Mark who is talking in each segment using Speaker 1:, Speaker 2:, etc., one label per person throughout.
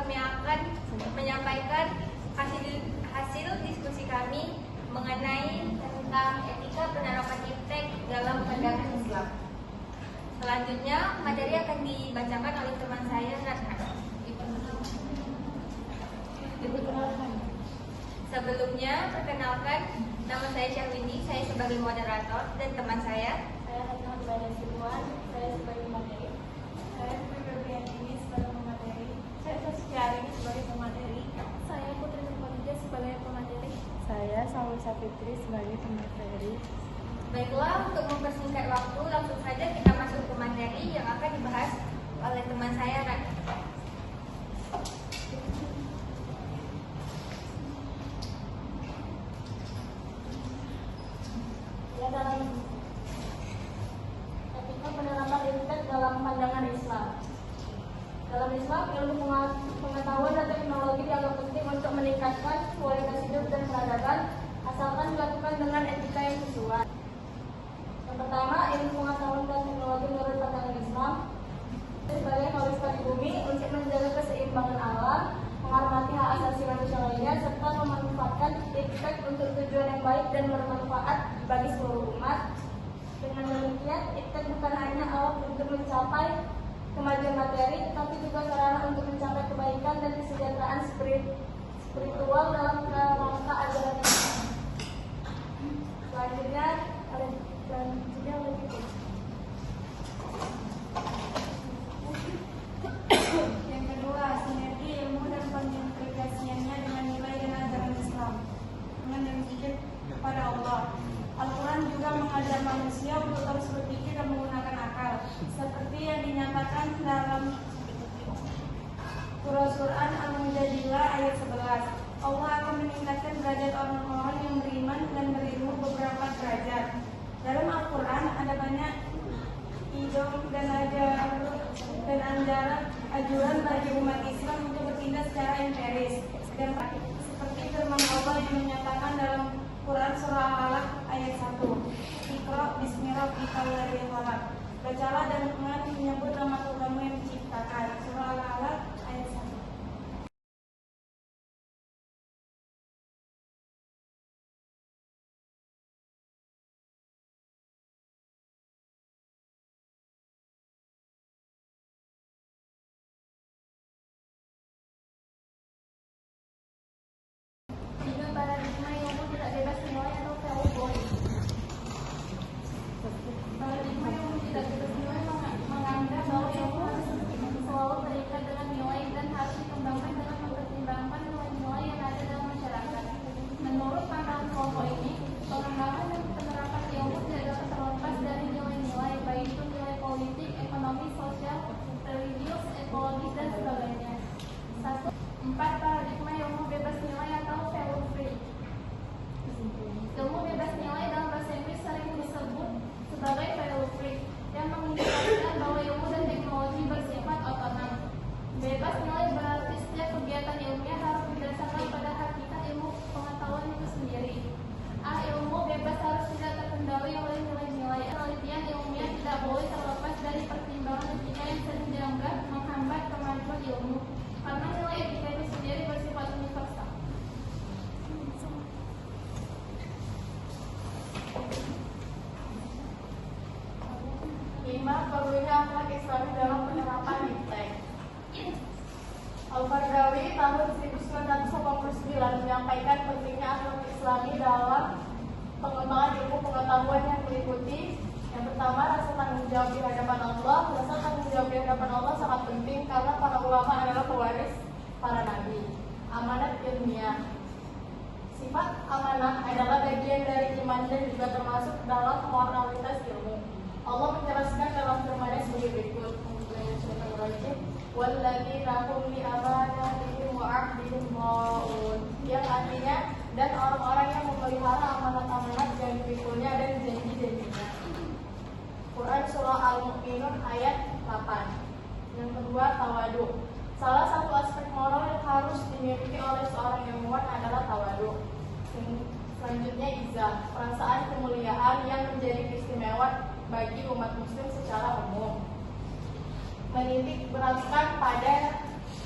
Speaker 1: kami akan menyampaikan hasil diskusi kami mengenai tentang etika penerapan iptek dalam pandangan Islam. Selanjutnya, materi akan dibacakan oleh teman saya, Radhan. Sebelumnya, perkenalkan, nama saya Syahwini, saya sebagai moderator, dan teman saya
Speaker 2: Haikal Ibadah Sibuan, saya sebagai pemateri. Saya Febrian ini sebagai pemateri. Saya Sosiari sebagai pemateri. Saya Putri Nurmaliza sebagai pemateri. Saya Saul Sapitri sebagai pemateri.
Speaker 1: Baiklah, untuk mempersingkat waktu, langsung saja kita masuk ke materi yang akan dibahas oleh teman saya, Radhan.
Speaker 2: Etika penerapan iptek dalam pandangan Islam. Dalam Islam, ilmu pengetahuan dan teknologi dianggap penting untuk meningkatkan kualitas hidup dan peradaban, asalkan dilakukan dengan etika yang sesuai. Yang pertama, ilmu pengetahuan dan teknologi menurut pandangan Islam sebagai khalifah di bumi untuk menjaga keseimbangan alam, menghormati hak asasi manusia lainnya, serta memanfaatkan iptek untuk tujuan yang baik dan bermanfaat bagi seluruh umat. Dengan demikian, iptek bukan hanya alat untuk mencapai kemajuan materi, tetapi juga sarana untuk mencapai kebaikan dan kesejahteraan spiritual dalam rangka ajaran Islam. Selanjutnya lebih. Yang kedua, sinergi ilmu dan pengintegrasiannya dengan nilai dan ajaran Islam. Dengan yang zikir kepada Allah. Al-Quran juga mengajar manusia untuk terus berpikir dan menggunakan akal, seperti yang dinyatakan dalam Quran Al-Mujadilah ayat 11. Allah akan meningkatkan derajat orang-orang yang beriman dan berilmu beberapa derajat. Dalam Al-Quran ada banyak idom dan ajaran bagi umat Islam untuk bertindak secara empiris dan seperti firman Allah yang menyatakan dalam Quran surah Al-Alaq ayat 1. Iqra bismi rabbikal ladzi khalaq. Bacalah dan menyebut nama Tuhanmu yang menciptakan. Surah Al-Alaq ayat 1. Paradigma ilmu tidak bebas nilai atau teori. Paradigma ilmu tidak bebas nilai menganggap bahwa ilmu harus selalu terikat dengan nilai dan harus dikembangkan dengan mempertimbangkan nilai-nilai yang ada dalam masyarakat. Menurut pandangan kelompok ini, pengembangan dan penerapan ilmu tidak dapat terlepas dari nilai-nilai, baik itu nilai politik, ekonomi, sosial, religius, ekologis, dan sebagainya. 4. Paradigma ilmu bebas nilai atau value free. Ilmu bebas nilai dalam bahasa Inggris sering disebut sebagai value free, yang mengindikasikan bahwa ilmu dan teknologi bersifat otonom. Bebas nilai berarti setiap kegiatan ilmiah harus berdasarkan pada hakikat ilmu pengetahuan itu sendiri. Ilmu bebas harus tidak terkendali oleh nilai-nilai. Penelitian ilmiah tidak boleh terlepas dari pertimbangan etika yang sering dianggap menghambat kemajuan ilmu, karena nilai etika itu sendiri bersifat universal. 5. Perlunya akhlak Islami dalam penerapan iptek. Al-Qaradawi tahun 1989 menyampaikan pentingnya akhlak Islami dalam pengembangan ilmu pengetahuan yang meliputi yang pertama, rasa tanggung jawab di hadapan Allah. Rasa tanggung jawab di hadapan Allah sangat penting karena para ulama adalah pewaris para nabi. Amanat ilmiah. Sifat amanah adalah bagian dari iman dan juga termasuk dalam moralitas ilmu. Allah menjelaskan dalam firman-Nya sebagai berikut. Walladzina hum li amanatihim wa 'ahdihim ra'un. Yang artinya dan orang-orang yang memelihara amanat-amanat yang dipikulnya dan janji-janjinya. Quran surah Al-Mu'minun ayat 8. Yang kedua, tawadu. Salah satu aspek moral yang harus dimiliki oleh seorang ilmuwan adalah tawadu. Selanjutnya izah, perasaan kemuliaan yang menjadi keistimewaan bagi umat muslim secara umum. Menitik beratkan pada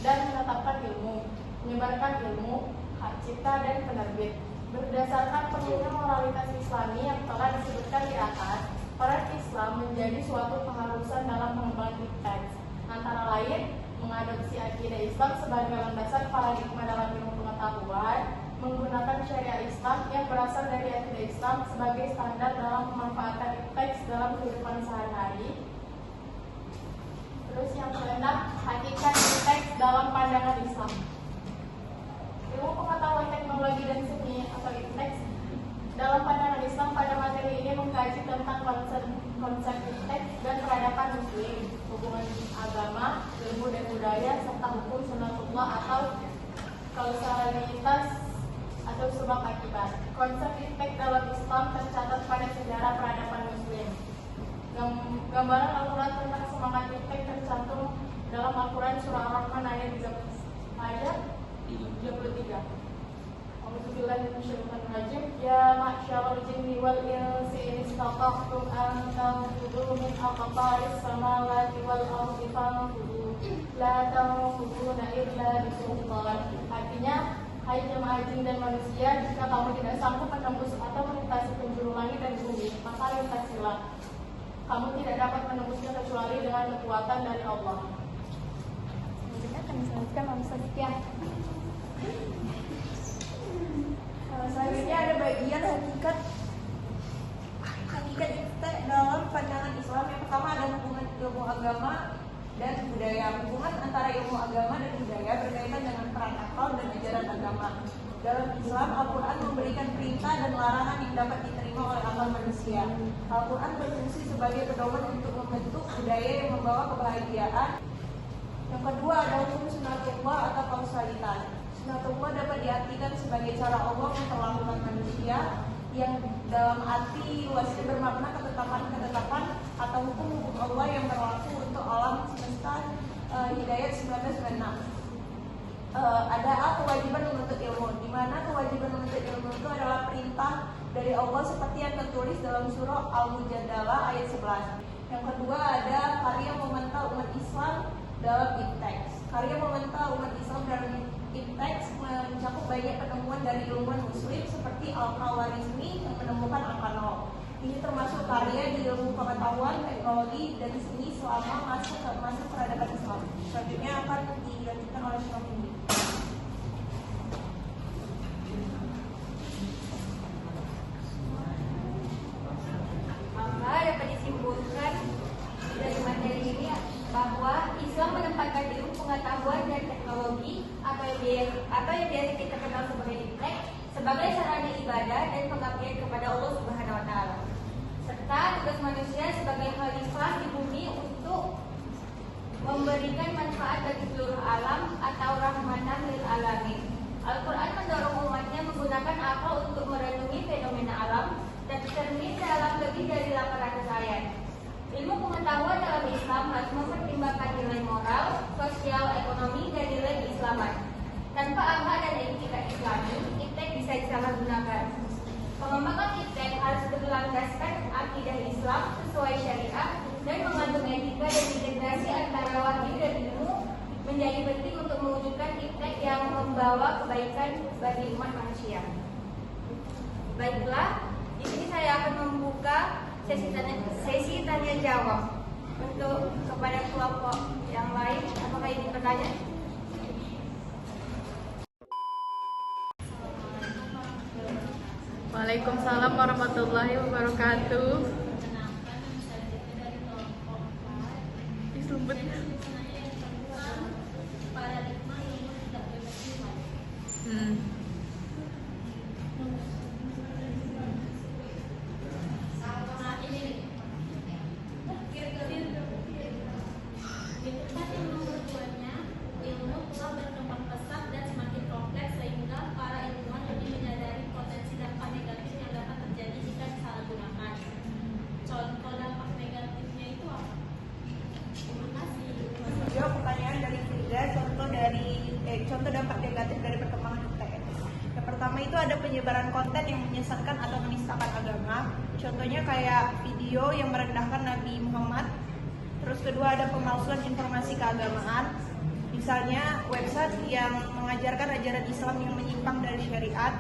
Speaker 2: dan menetapkan ilmu, menyebarkan ilmu, hak cipta, dan penerbit. Berdasarkan penuhnya moralitas Islami yang telah disebutkan di atas, peran Islam menjadi suatu keharusan dalam pengembangan iptek, antara lain mengadopsi akidah Islam sebagai landasan paradigma dalam ilmu pengetahuan, menggunakan syariat Islam yang berasal dari akidah Islam sebagai standar dalam pemanfaatan iptek dalam kehidupan sehari-hari. Terus yang keenam, hakikat iptek dalam pandangan Islam. Ilmu pengetahuan teknologi dan seni atau iptek dalam pandangan Islam pada materi ini mengkaji tentang konsep iptek dan peradaban Muslim, hubungan agama, ilmu dan budaya, serta hukum sunatullah atau kausalitas atau sebab akibat. Konsep iptek dalam Islam tercatat pada sejarah peradaban Muslim. Gambaran Al-Quran tentang semangat iptek tercantum dalam Al-Quran surah Ar-Rahman ayat 33. Bismillahirrahmanirrahim. Ya ma'syarul jinni wal insi in istata'tum an tanfudu min aqtaris samawati wal ardi fanfudu la tanfuduna illa bisultan. Artinya, hai jemaah jin dan manusia, jika kamu tidak sanggup menembus atau melintasi penjuru langit dan bumi, maka lintasilah. Kamu tidak dapat menembusnya kecuali dengan kekuatan dari Allah. Mungkin akan disampaikan oleh sekian.
Speaker 3: Selanjutnya ada bagian hakikat iptek dalam pandangan Islam. Yang pertama ada hubungan ilmu agama dan budaya. Hubungan antara ilmu agama dan budaya berkaitan dengan peran akal dan ajaran agama. Dalam Islam, Al-Quran memberikan perintah dan larangan yang dapat diterima oleh akal manusia. Al-Quran berfungsi sebagai pedoman untuk membentuk budaya yang membawa kebahagiaan. Yang kedua ada hukum sunatullah atau kausalitas. Sunatullah dapat diartikan sebagai cara Allah memperlakukan manusia yang dalam arti luasnya bermakna ketetapan-ketetapan atau hukum-hukum Allah yang berlaku untuk alam semesta. Hidayat 1996. Ada kewajiban menuntut ilmu, di mana kewajiban menuntut ilmu itu adalah perintah dari Allah seperti yang tertulis dalam surah Al-Mujadalah ayat 11. Yang kedua ada karya memental umat Islam dalam iptek. Karya memental umat Islam dalam iptek mencakup banyak penemuan dari ilmuwan muslim seperti Al-Khawarizmi yang menemukan angka 0. Ini termasuk karya di ilmu pengetahuan, teknologi, dan seni selama masuk peradaban Islam. Selanjutnya akan dilanjutkan oleh Syekh Indi.
Speaker 1: Maka dapat disimpulkan dari materi ini bahwa Islam menempatkan ilmu pengetahuan dan teknologi atau yang biasa kita kenal sebagai iptek sebagai sarana ibadah dan pengabdian kepada Allah Subhanahu wa taala. Serta tugas manusia sebagai khalifah di bumi untuk memberikan manfaat bagi seluruh alam atau rahmatan lil alamin. Al-Quran mendorong umatnya menggunakan akal untuk merenungi fenomena alam dan tercermin dalam lebih dari 800 ayat. Ilmu pengetahuan dalam Islam harus mempertimbangkan nilai moral, sosial, ekonomi, dan nilai keislaman. Tanpa akhlak dan etika Islami, iptek bisa disalahgunakan. Pengembangan iptek harus berlandaskan akidah Islam sesuai syariah dan mengandung etika dan integrasi antara wahyu dan ilmu menjadi penting untuk mewujudkan iptek yang membawa kebaikan bagi umat manusia. Baiklah, di sini saya akan membuka sesi tanya jawab untuk kepada kelompok yang lain. Apakah ini pertanyaan?
Speaker 4: Waalaikumsalam warahmatullahi wabarakatuh. Disebut.
Speaker 3: Contoh dampak negatif dari perkembangan iptek. Yang pertama itu ada penyebaran konten yang menyesatkan atau menistakan agama. Contohnya kayak video yang merendahkan Nabi Muhammad. Terus kedua ada pemalsuan informasi keagamaan. Misalnya website yang mengajarkan ajaran Islam yang menyimpang dari syariat.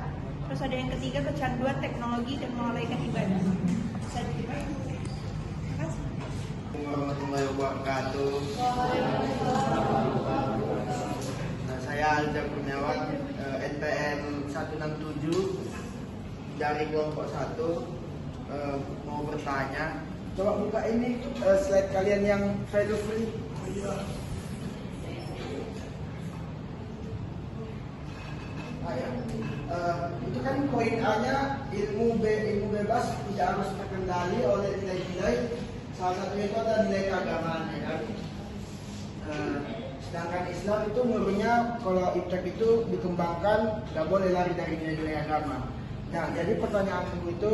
Speaker 3: Terus ada yang ketiga, kecanduan teknologi dan melalaikan ibadah. Saya diterima. Terima kasih.
Speaker 5: Warahmatullahi wabarakatuh. Nah, saya Alja Kurniawan, NPM 167 dari kelompok 1, mau bertanya. Coba buka ini slide kalian yang value free. Itu kan poin A-nya ilmu bebas tidak harus terkendali oleh nilai-nilai. Salah satunya itu ada nilai keagamaan, ya kan? Sedangkan Islam itu menurutnya kalau iptek itu dikembangkan nggak boleh lari dari nilai-nilai agama. Nah, jadi pertanyaanku itu,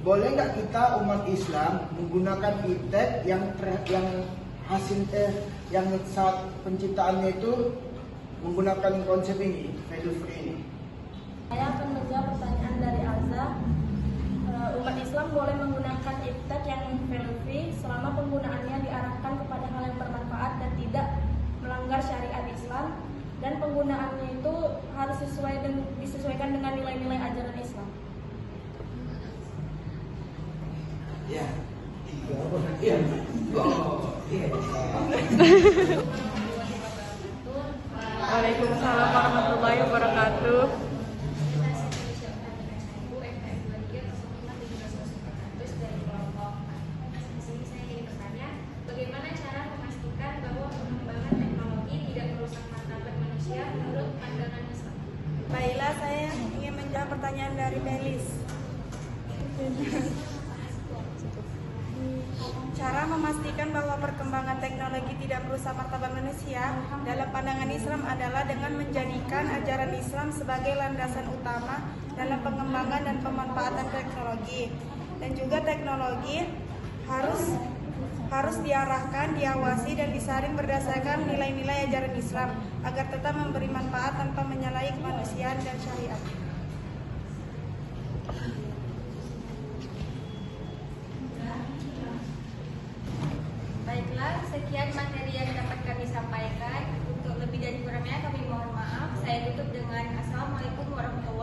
Speaker 5: boleh nggak kita umat Islam menggunakan iptek yang saat penciptaannya itu menggunakan konsep ini, value free ini?
Speaker 2: Saya akan menjawab pertanyaan dari Alza. Umat Islam boleh menggunakan iptek yang value free selama penggunaannya diarahkan kepada hal yang bermanfaat dan tidak melanggar syariat Islam, dan penggunaannya itu harus disesuaikan dengan nilai-nilai ajaran Islam.
Speaker 5: Ya.
Speaker 4: Waalaikumsalam warahmatullahi wabarakatuh.
Speaker 1: Bagaimana cara memastikan bahwa pengembangan teknologi tidak merusak martabat manusia menurut pandangan Islam?
Speaker 6: Baiklah, saya ingin menjawab pertanyaan dari Belis. Cara memastikan bahwa perkembangan teknologi tidak merusak martabat manusia dalam pandangan Islam adalah dengan menjadikan ajaran Islam sebagai landasan utama dalam pengembangan dan pemanfaatan teknologi. Dan juga teknologi harus diarahkan, diawasi, dan disaring berdasarkan nilai-nilai ajaran Islam agar tetap memberi manfaat tanpa menyalahi kemanusiaan dan syariat.
Speaker 1: Baiklah, sekian materi yang dapat kami sampaikan. Untuk lebih dan kurangnya kami mohon maaf. Saya tutup dengan Assalamualaikum warahmatullahi wabarakatuh.